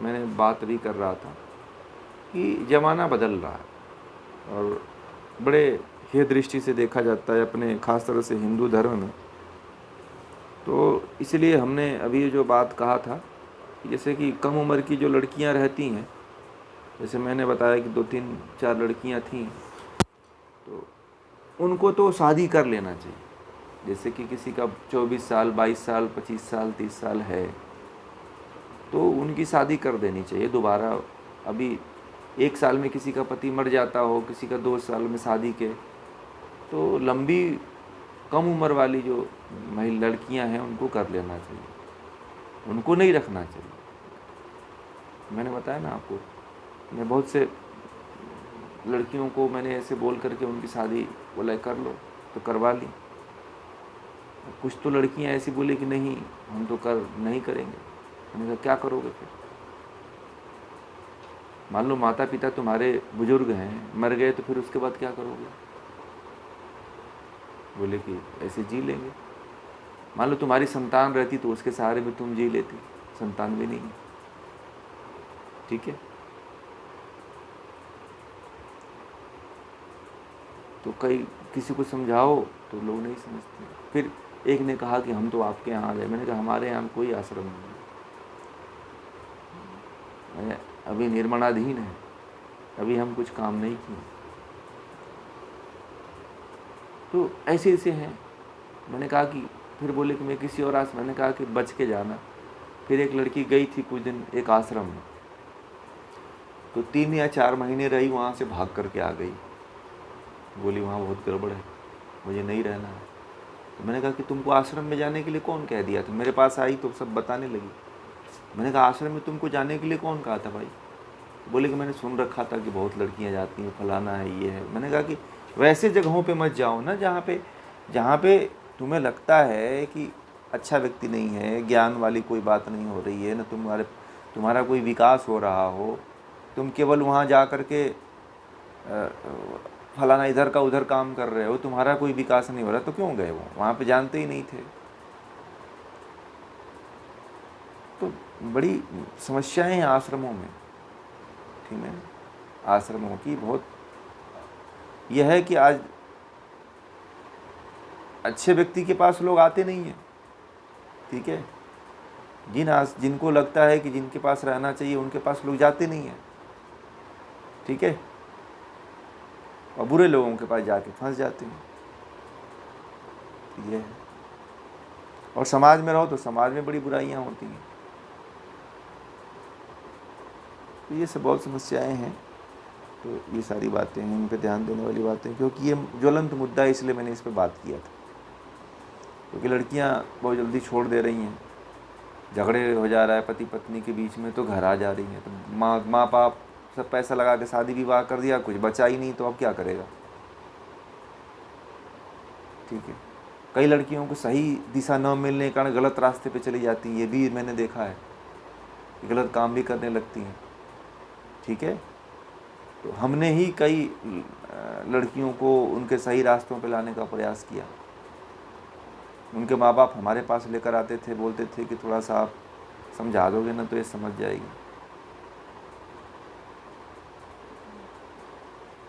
मैंने बात भी कर रहा था कि ज़माना बदल रहा है और बड़े हे दृष्टि से देखा जाता है अपने ख़ास तरह से हिंदू धर्म में। तो इसलिए हमने अभी ये जो बात कहा था कि जैसे कि कम उम्र की जो लड़कियां रहती हैं, जैसे मैंने बताया कि 2-3-4 लड़कियां थीं, तो उनको तो शादी कर लेना चाहिए। जैसे कि किसी का 24 साल, 22 साल, 25 साल, 30 साल है, तो उनकी शादी कर देनी चाहिए दोबारा। अभी 1 साल में किसी का पति मर जाता हो, किसी का 2 साल में शादी के, तो लंबी कम उम्र वाली जो महिला लड़कियां हैं उनको कर लेना चाहिए, उनको नहीं रखना चाहिए। मैंने बताया ना आपको, मैं बहुत से लड़कियों को मैंने ऐसे बोल करके उनकी शादी बोला कर लो, तो करवा ली। कुछ तो लड़कियां ऐसी बोली कि नहीं हम तो कर नहीं करेंगे। मैंने कहा क्या करोगे फिर? मान लो माता पिता तुम्हारे बुजुर्ग हैं, मर गए, तो फिर उसके बाद क्या करोगे? बोले कि ऐसे जी लेंगे। मान लो तुम्हारी संतान रहती तो उसके सहारे भी तुम जी लेती, संतान भी नहीं है, ठीक है। तो कई किसी को समझाओ तो लोग नहीं समझते। फिर एक ने कहा कि हम तो आपके यहाँ आ गए। मैंने कहा हमारे यहाँ कोई आश्रम नहीं है, अभी निर्माणाधीन है, अभी हम कुछ काम नहीं किए। तो ऐसे ऐसे हैं। मैंने कहा कि फिर बोले कि मैं किसी और आश्रम, मैंने कहा कि बच के जाना। फिर एक लड़की गई थी कुछ दिन एक आश्रम में, तो 3 या 4 महीने रही, वहाँ से भाग करके आ गई। बोली वहाँ बहुत गड़बड़ है, मुझे नहीं रहना है। तो मैंने कहा कि तुमको आश्रम में जाने के लिए कौन कह दिया था? मेरे पास आई तो सब बताने लगी। मैंने कहा आश्रम में तुमको जाने के लिए कौन कहा था भाई? बोले कि मैंने सुन रखा था कि बहुत लड़कियां जाती हैं, फलाना है, ये है। मैंने कहा कि वैसे जगहों पे मत जाओ ना जहाँ पे तुम्हें लगता है कि अच्छा व्यक्ति नहीं है, ज्ञान वाली कोई बात नहीं हो रही है ना, तुम्हारा कोई विकास हो रहा हो। तुम केवल वहाँ जा कर के फलाना इधर का उधर काम कर रहे हो, तुम्हारा कोई विकास नहीं हो रहा, तो क्यों गए? वो वहाँ पे जानते ही नहीं थे। तो बड़ी समस्याएं हैं आश्रमों में, ठीक है। आश्रमों की बहुत यह है कि आज अच्छे व्यक्ति के पास लोग आते नहीं हैं, ठीक है। जिनको लगता है कि जिनके पास रहना चाहिए उनके पास लोग जाते नहीं हैं, ठीक है, और बुरे लोगों के पास जाके फंस जाते हैं। ये है। और समाज में रहो तो समाज में बड़ी बुराइयां होती हैं। तो ये सब बहुत समस्याएं हैं। तो ये सारी बातें हैं, इन पर ध्यान देने वाली बातें, क्योंकि ये ज्वलंत मुद्दा है, इसलिए मैंने इस पर बात किया था। क्योंकि लड़कियां बहुत जल्दी छोड़ दे रही हैं, झगड़े हो जा रहा है पति पत्नी के बीच में, तो घर आ जा रही हैं। तो माँ बाप सब पैसा लगा के शादी विवाह कर दिया, कुछ बचा ही नहीं, तो अब क्या करेगा? ठीक है। कई लड़कियों को सही दिशा न मिलने के कारण गलत रास्ते पे चली जाती हैं, ये भी मैंने देखा है, गलत काम भी करने लगती हैं, ठीक है। तो हमने ही कई लड़कियों को उनके सही रास्तों पे लाने का प्रयास किया। उनके माँ बाप हमारे पास लेकर आते थे, बोलते थे कि थोड़ा सा आप समझा दोगे ना तो ये समझ जाएगी,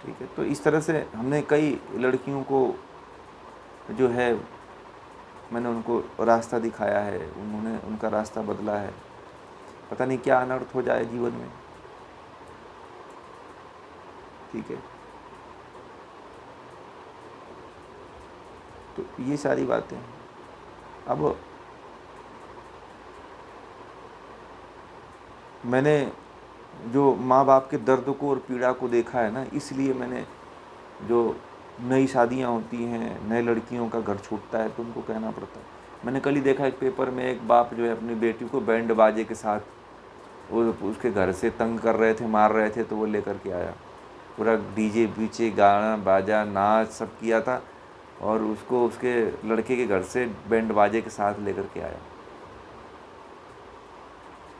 ठीक है। तो इस तरह से हमने कई लड़कियों को जो है, मैंने उनको रास्ता दिखाया है, उन्होंने उनका रास्ता बदला है। पता नहीं क्या अनर्थ हो जाए जीवन में, ठीक है। तो ये सारी बातें हैं। अब मैंने जो माँ बाप के दर्द को और पीड़ा को देखा है ना, इसलिए मैंने जो नई शादियाँ होती हैं, नए लड़कियों का घर छूटता है तो उनको कहना पड़ता है। मैंने कल ही देखा एक पेपर में, एक बाप जो है अपनी बेटी को बैंड बाजे के साथ वो उसके घर से तंग कर रहे थे, मार रहे थे, तो वो लेकर के आया। पूरा डीजे पीछे गाना बाजा नाच सब किया था, और उसको उसके लड़के के घर से बैंड बाजे के साथ लेकर के आया।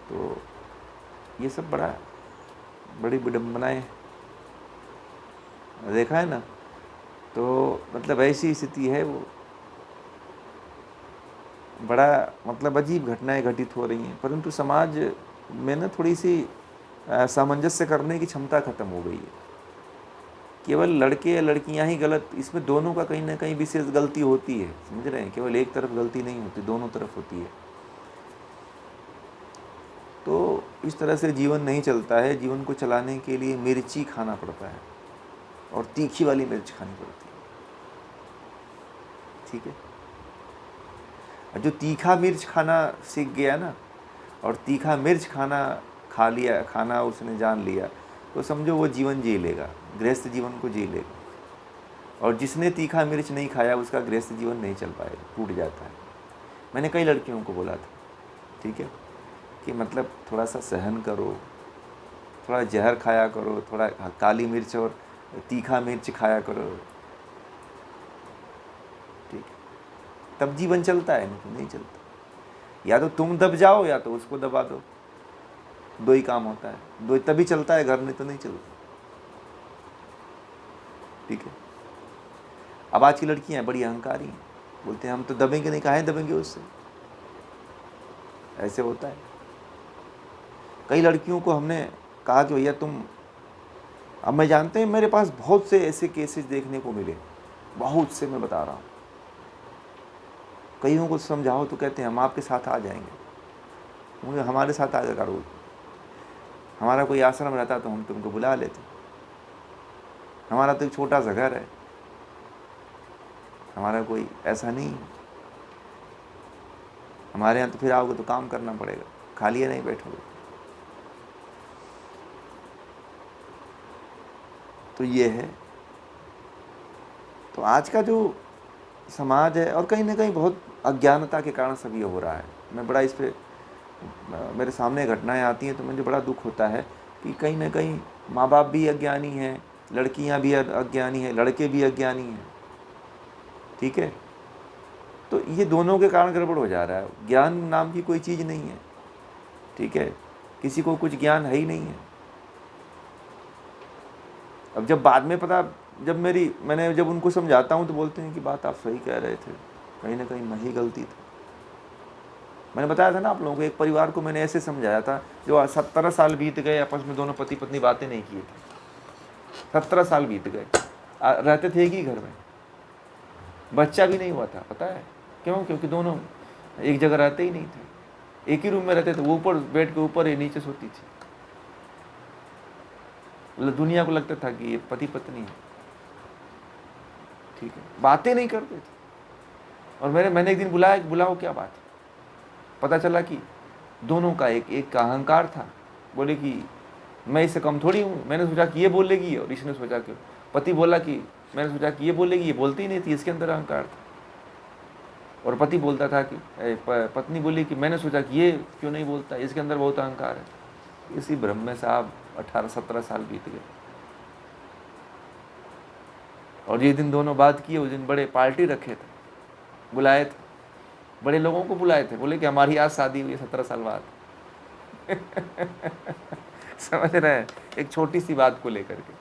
तो ये सब बड़ी विडम्बनाएं देखा है ना। तो मतलब ऐसी स्थिति है, वो बड़ा मतलब अजीब घटनाएं घटित हो रही हैं। परंतु समाज में ना थोड़ी सी सामंजस्य करने की क्षमता खत्म हो गई है। केवल लड़के या लड़कियां ही गलत, इसमें दोनों का कहीं ना कहीं विशेष गलती होती है, समझ रहे हैं? केवल एक तरफ गलती नहीं होती, दोनों तरफ होती है। तो इस तरह से जीवन नहीं चलता है। जीवन को चलाने के लिए मिर्ची खाना पड़ता है, और तीखी वाली मिर्च खानी पड़ती है, ठीक है? और जो तीखा मिर्च खाना सीख गया ना, और तीखा मिर्च खा लिया, खाना उसने जान लिया, तो समझो वो जीवन जी लेगा, गृहस्थ जीवन को जी लेगा। और जिसने तीखा मिर्च नहीं खाया उसका गृहस्थ जीवन नहीं चल पाएगा, टूट जाता है। मैंने कई लड़कियों को बोला था, ठीक है, कि मतलब थोड़ा सा सहन करो, थोड़ा जहर खाया करो, थोड़ा काली मिर्च और तीखा मिर्च खाया करो, ठीक है, तब जीवन चलता है, नहीं तो नहीं चलता। या तो तुम दब जाओ या तो उसको दबा दो, दो ही काम होता है, दो तभी चलता है घर, नहीं तो नहीं चलता, ठीक है। अब आज की लड़कियां बड़ी अहंकारी हैं, बोलते हैं हम तो दबेंगे नहीं, काहे दबेंगे उससे, ऐसे होता है। कई लड़कियों को हमने कहा कि भैया तुम, अब मैं जानते हैं मेरे पास बहुत से ऐसे केसेस देखने को मिले, बहुत से, मैं बता रहा हूँ। कईयों को समझाओ तो कहते हैं हम आपके साथ आ जाएंगे, मुझे हमारे साथ आ जाएगा, रोज हमारा कोई आश्रम रहता तो हम तुमको बुला लेते, हमारा तो एक छोटा सा घर है, हमारा कोई ऐसा नहीं है, हमारे यहाँ तो फिर आओगे तो काम करना पड़ेगा, खाली नहीं बैठोगे। तो ये है। तो आज का जो समाज है, और कहीं ना कहीं बहुत अज्ञानता के कारण सब ये हो रहा है। मैं बड़ा इस पर, मेरे सामने घटनाएं आती हैं तो मुझे बड़ा दुख होता है कि कहीं ना कहीं माँ बाप भी अज्ञानी हैं, लड़कियां भी अज्ञानी हैं, लड़के भी अज्ञानी हैं, ठीक है। तो ये दोनों के कारण गड़बड़ हो जा रहा है। ज्ञान नाम की कोई चीज़ नहीं है, ठीक है, किसी को कुछ ज्ञान है ही नहीं है। अब जब बाद में पता, जब मैंने जब उनको समझाता हूँ तो बोलते हैं कि बात आप सही कह रहे थे, कहीं ना कहीं मैं ही गलती था। मैंने बताया था ना आप लोगों को, एक परिवार को मैंने ऐसे समझाया था, जो 17 साल बीत गए, आपस में दोनों पति पत्नी बातें नहीं किए थे, 17 साल बीत गए, रहते थे एक ही घर में, बच्चा भी नहीं हुआ था। पता है क्यों? क्योंकि दोनों एक जगह रहते ही नहीं थे, एक ही रूम में रहते थे, वो ऊपर बेड के ऊपर, ये नीचे सोती थी। मतलब दुनिया को लगता था कि ये पति पत्नी है, ठीक है, बातें नहीं करते थे। और मैंने एक दिन बुलाया, बुलाओ क्या बात है। पता चला कि दोनों का एक का अहंकार था, बोले कि मैं इससे कम थोड़ी हूँ, मैंने सोचा कि ये बोलेगी, और इसने सोचा कि, पति बोला कि मैंने सोचा कि ये बोलेगी, ये बोलती ही नहीं थी, इसके अंदर अहंकार था। और पति बोलता था कि पत्नी बोली कि मैंने सोचा कि ये क्यों नहीं बोलता, इसके अंदर बहुत अहंकार है। इसी भ्रम में साहब 18-17 साल बीत गए। और जिस दिन दोनों बात किए उस दिन बड़े पार्टी रखे थे, बुलाए थे, बड़े लोगों को बुलाए थे, बोले कि हमारी आज शादी हुई है 17 साल बाद। समझ रहे हैं, एक छोटी सी बात को लेकर के।